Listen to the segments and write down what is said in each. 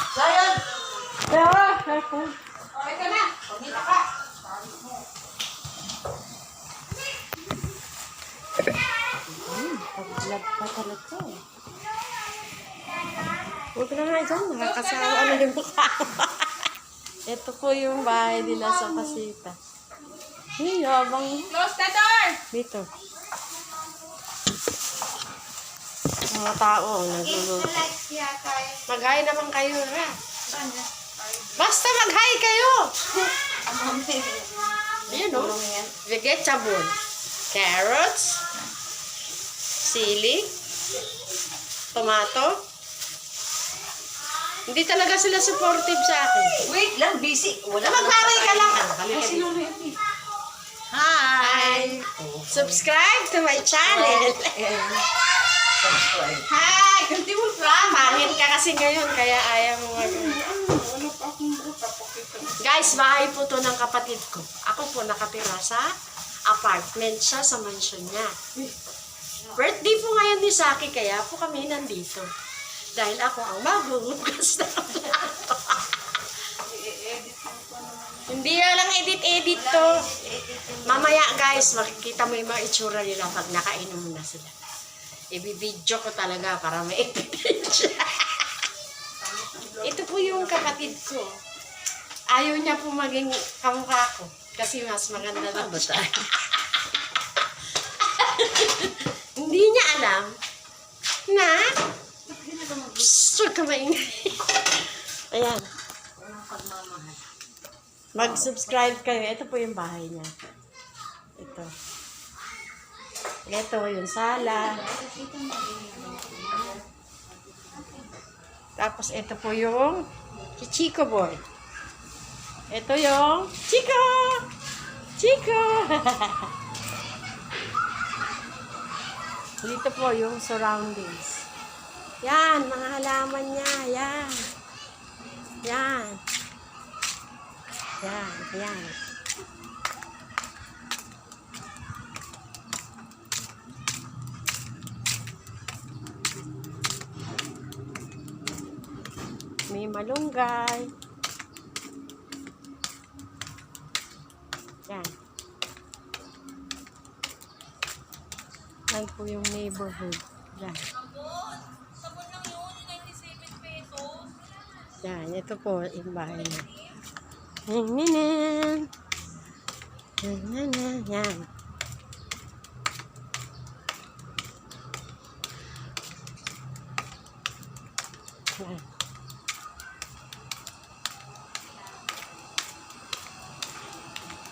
Sayang! Oh, ito na. Pumita ka. Pag-vlog pa talaga. Huwag na nga dyan, nakakasawa na yung mukha. Ito po yung bahay nila sa Pasita. Hey, habang Close the door. dito. Mga tao, nagluluto. Mag-hi naman kayo, ha? Basta mag-hi kayo! Ayan, o. Vegetable. Carrots. Sili. Tomato. Hindi talaga sila supportive sa akin. Wait lang, busy. Wala Mag-hi ka lang. Hi! Hi! Subscribe to my channel. Subscribe. Hi! Kunti mo pangit ka kasi ngayon, kaya ayaw mo mag... Guys, bahay po to ng kapatid ko. Ako po nakatira sa apartment siya sa mansion niya. Birthday po ngayon ni Saki, kaya po kami nandito. Dahil ako ang maghuhugas ng plato. Hindi lang edit-edit to. Mamaya guys, makikita mo yung mga itsura nila pag nakainom na sila. Ibibidyo ko talaga para may ebidensya. Ito po yung kapatid ko. Ayaw niya po maging kamukha ko. Kasi mas maganda lang siya. Hindi niya alam na huwag ka maingay. Ayan. Mag-subscribe kayo. Ito po yung bahay niya. Ito. Ito yung sala. Tapos ito po yung Chico Boy. Ito yung Chico! Chico! Dito po yung surroundings. Yan, mga halaman niya. Yan. Yan. Yan, yan. May malunggay. Yan. Yan po yung neighborhood. Yan. Sabon lang yun, 97 pesos. Yan, ito po yung bahay niya. Yan. Yan. Yan.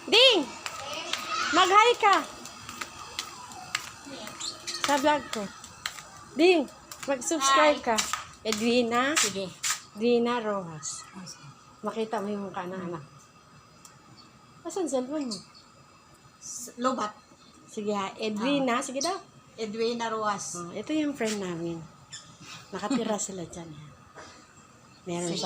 Ding! Mag-hi ka! Sa vlog ko. Ding! Mag-subscribe ka. Edwina. Sige. Edwina Rojas. Makita mo yung mukha ng anak. Asan cellphone mo? Lobat. Sige ha. Edwina. Sige daw. Edwina Ruas. Oh, ito yung friend namin. Nakatira sila dyan. Meron